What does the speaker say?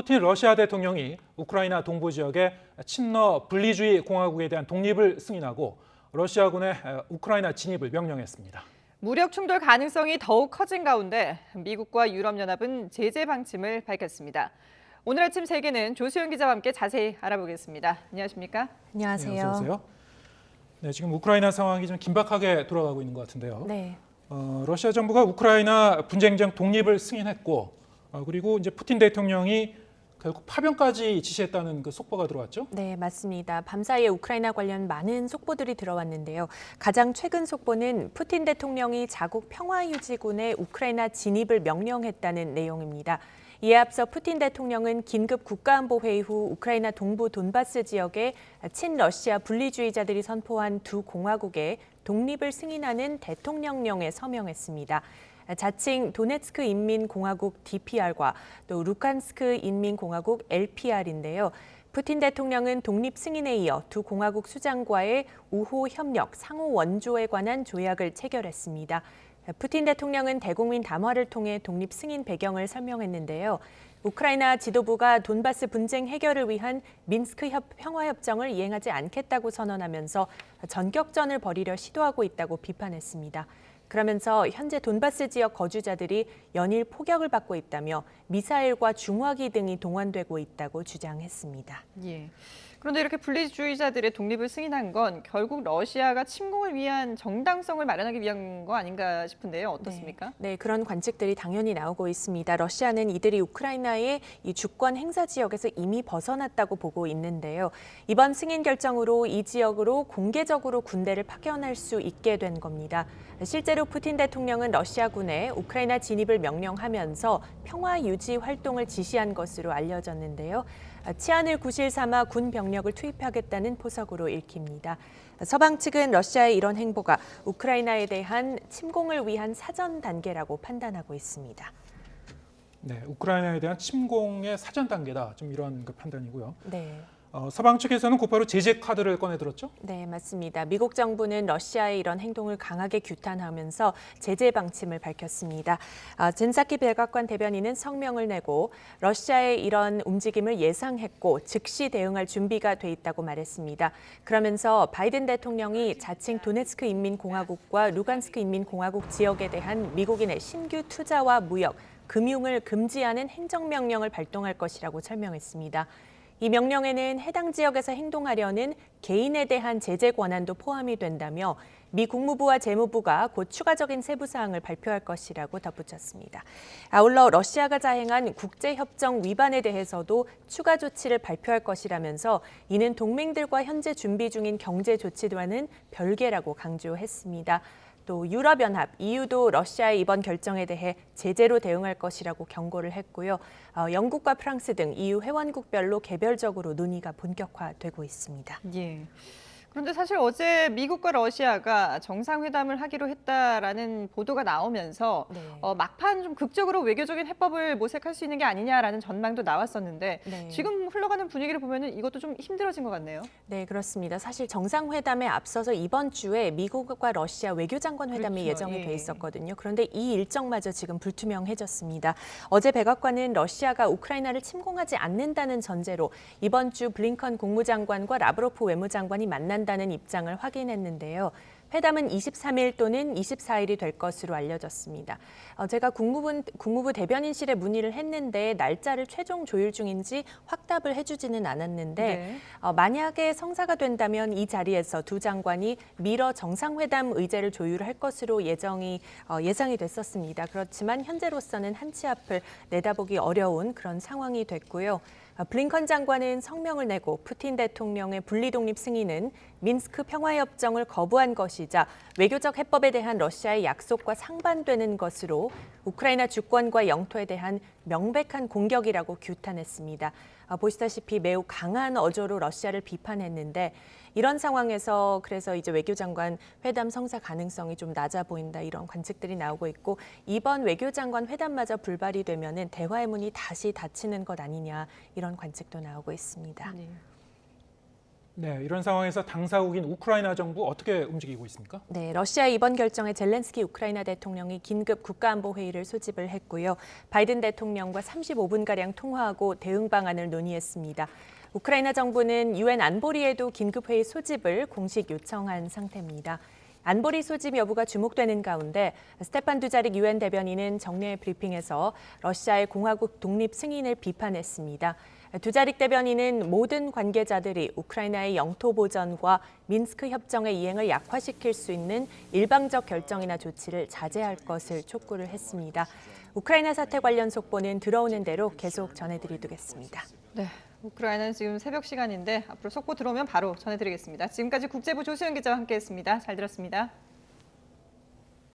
푸틴 러시아 대통령이 우크라이나 동부 지역의 친러 분리주의 공화국에 대한 독립을 승인하고 러시아군의 우크라이나 진입을 명령했습니다. 무력 충돌 가능성이 더욱 커진 가운데 미국과 유럽연합은 제재 방침을 밝혔습니다. 오늘 아침 세계는 조수영 기자와 함께 자세히 알아보겠습니다. 안녕하십니까? 안녕하세요. 네, 어서 오세요. 네, 지금 우크라이나 상황이 좀 긴박하게 돌아가고 있는 것 같은데요. 네. 러시아 정부가 우크라이나 분쟁장 독립을 승인했고 그리고 이제 푸틴 대통령이 결국 파병까지 지시했다는 그 속보가 들어왔죠? 네, 맞습니다. 밤사이에 우크라이나 관련 많은 속보들이 들어왔는데요. 가장 최근 속보는 푸틴 대통령이 자국 평화유지군의 우크라이나 진입을 명령했다는 내용입니다. 이에 앞서 푸틴 대통령은 긴급 국가안보회의 후 우크라이나 동부 돈바스 지역에 친러시아 분리주의자들이 선포한 두 공화국의 독립을 승인하는 대통령령에 서명했습니다. 자칭 도네츠크 인민공화국 DPR과 또 루칸스크 인민공화국 LPR인데요. 푸틴 대통령은 독립 승인에 이어 두 공화국 수장과의 우호 협력, 상호 원조에 관한 조약을 체결했습니다. 푸틴 대통령은 대국민 담화를 통해 독립 승인 배경을 설명했는데요. 우크라이나 지도부가 돈바스 분쟁 해결을 위한 민스크 평화협정을 이행하지 않겠다고 선언하면서 전격전을 벌이려 시도하고 있다고 비판했습니다. 그러면서 현재 돈바스 지역 거주자들이 연일 폭격을 받고 있다며 미사일과 중화기 등이 동원되고 있다고 주장했습니다. 예. 그런데 이렇게 분리주의자들의 독립을 승인한 건 결국 러시아가 침공을 위한 정당성을 마련하기 위한 거 아닌가 싶은데요. 어떻습니까? 네, 그런 관측들이 당연히 나오고 있습니다. 러시아는 이들이 우크라이나의 이 주권 행사 지역에서 이미 벗어났다고 보고 있는데요. 이번 승인 결정으로 이 지역으로 공개적으로 군대를 파견할 수 있게 된 겁니다. 실제로 푸틴 대통령은 러시아군의 우크라이나 진입을 명령하면서 평화 유지 활동을 지시한 것으로 알려졌는데요. 치안을 구실 삼아 군 병력을 투입하겠다는 포석으로 읽힙니다. 서방 측은 러시아의 이런 행보가 우크라이나에 대한 침공을 위한 사전 단계라고 판단하고 있습니다. 네, 우크라이나에 대한 침공의 사전 단계다. 좀 이런 그 판단이고요. 네. 서방 측에서는 곧바로 제재 카드를 꺼내들었죠? 네, 맞습니다. 미국 정부는 러시아의 이런 행동을 강하게 규탄하면서 제재 방침을 밝혔습니다. 젠사키 백악관 대변인은 성명을 내고 러시아의 이런 움직임을 예상했고 즉시 대응할 준비가 돼 있다고 말했습니다. 그러면서 바이든 대통령이 자칭 도네츠크 인민공화국과 루간스크 인민공화국 지역에 대한 미국인의 신규 투자와 무역, 금융을 금지하는 행정명령을 발동할 것이라고 설명했습니다. 이 명령에는 해당 지역에서 행동하려는 개인에 대한 제재 권한도 포함이 된다며 미 국무부와 재무부가 곧 추가적인 세부 사항을 발표할 것이라고 덧붙였습니다. 아울러 러시아가 자행한 국제협정 위반에 대해서도 추가 조치를 발표할 것이라면서 이는 동맹들과 현재 준비 중인 경제 조치와는 별개라고 강조했습니다. 또 유럽연합, EU도 러시아의 이번 결정에 대해 제재로 대응할 것이라고 경고를 했고요. 영국과 프랑스 등 EU 회원국별로 개별적으로 논의가 본격화되고 있습니다. 예. 그런데 사실 어제 미국과 러시아가 정상회담을 하기로 했다라는 보도가 나오면서 네. 막판 좀 극적으로 외교적인 해법을 모색할 수 있는 게 아니냐라는 전망도 나왔었는데 네. 지금 지금 흘러가는 분위기를 보면은 이것도 좀 힘들어진 것 같네요. 네, 그렇습니다. 사실 정상회담에 앞서서 이번 주에 미국과 러시아 외교장관 회담이 그렇죠. 예정이 예. 돼 있었거든요. 그런데 이 일정마저 지금 불투명해졌습니다. 어제 백악관은 러시아가 우크라이나를 침공하지 않는다는 전제로 이번 주 블링컨 국무장관과 라브로프 외무장관이 만난다는 입장을 확인했는데요. 회담은 23일 또는 24일이 될 것으로 알려졌습니다. 제가 국무부 대변인실에 문의를 했는데 날짜를 최종 조율 중인지 확답을 해주지는 않았는데 네. 만약에 성사가 된다면 이 자리에서 두 장관이 미러 정상회담 의제를 조율할 것으로 예상이 됐었습니다. 그렇지만 현재로서는 한 치 앞을 내다보기 어려운 그런 상황이 됐고요. 블링컨 장관은 성명을 내고 푸틴 대통령의 분리독립 승인은 민스크 평화협정을 거부한 것이자 외교적 해법에 대한 러시아의 약속과 상반되는 것으로 우크라이나 주권과 영토에 대한 명백한 공격이라고 규탄했습니다. 보시다시피 매우 강한 어조로 러시아를 비판했는데 이런 상황에서 그래서 이제 외교장관 회담 성사 가능성이 좀 낮아 보인다 이런 관측들이 나오고 있고 이번 외교장관 회담마저 불발이 되면은 대화의 문이 다시 닫히는 것 아니냐 이런 관측도 나오고 있습니다. 네. 네, 이런 상황에서 당사국인 우크라이나 정부 어떻게 움직이고 있습니까? 네, 러시아의 이번 결정에 젤렌스키 우크라이나 대통령이 긴급 국가안보회의를 소집을 했고요. 바이든 대통령과 35분가량 통화하고 대응 방안을 논의했습니다. 우크라이나 정부는 유엔 안보리에도 긴급회의 소집을 공식 요청한 상태입니다. 안보리 소집 여부가 주목되는 가운데 스테판 두자릭 유엔 대변인은 정례 브리핑에서 러시아의 공화국 독립 승인을 비판했습니다. 두자릭 대변인은 모든 관계자들이 우크라이나의 영토 보전과 민스크 협정의 이행을 약화시킬 수 있는 일방적 결정이나 조치를 자제할 것을 촉구를 했습니다. 우크라이나 사태 관련 속보는 들어오는 대로 계속 전해드리겠습니다. 네, 우크라이나는 지금 새벽 시간인데 앞으로 속보 들어오면 바로 전해드리겠습니다. 지금까지 국제부 조수영 기자와 함께했습니다. 잘 들었습니다.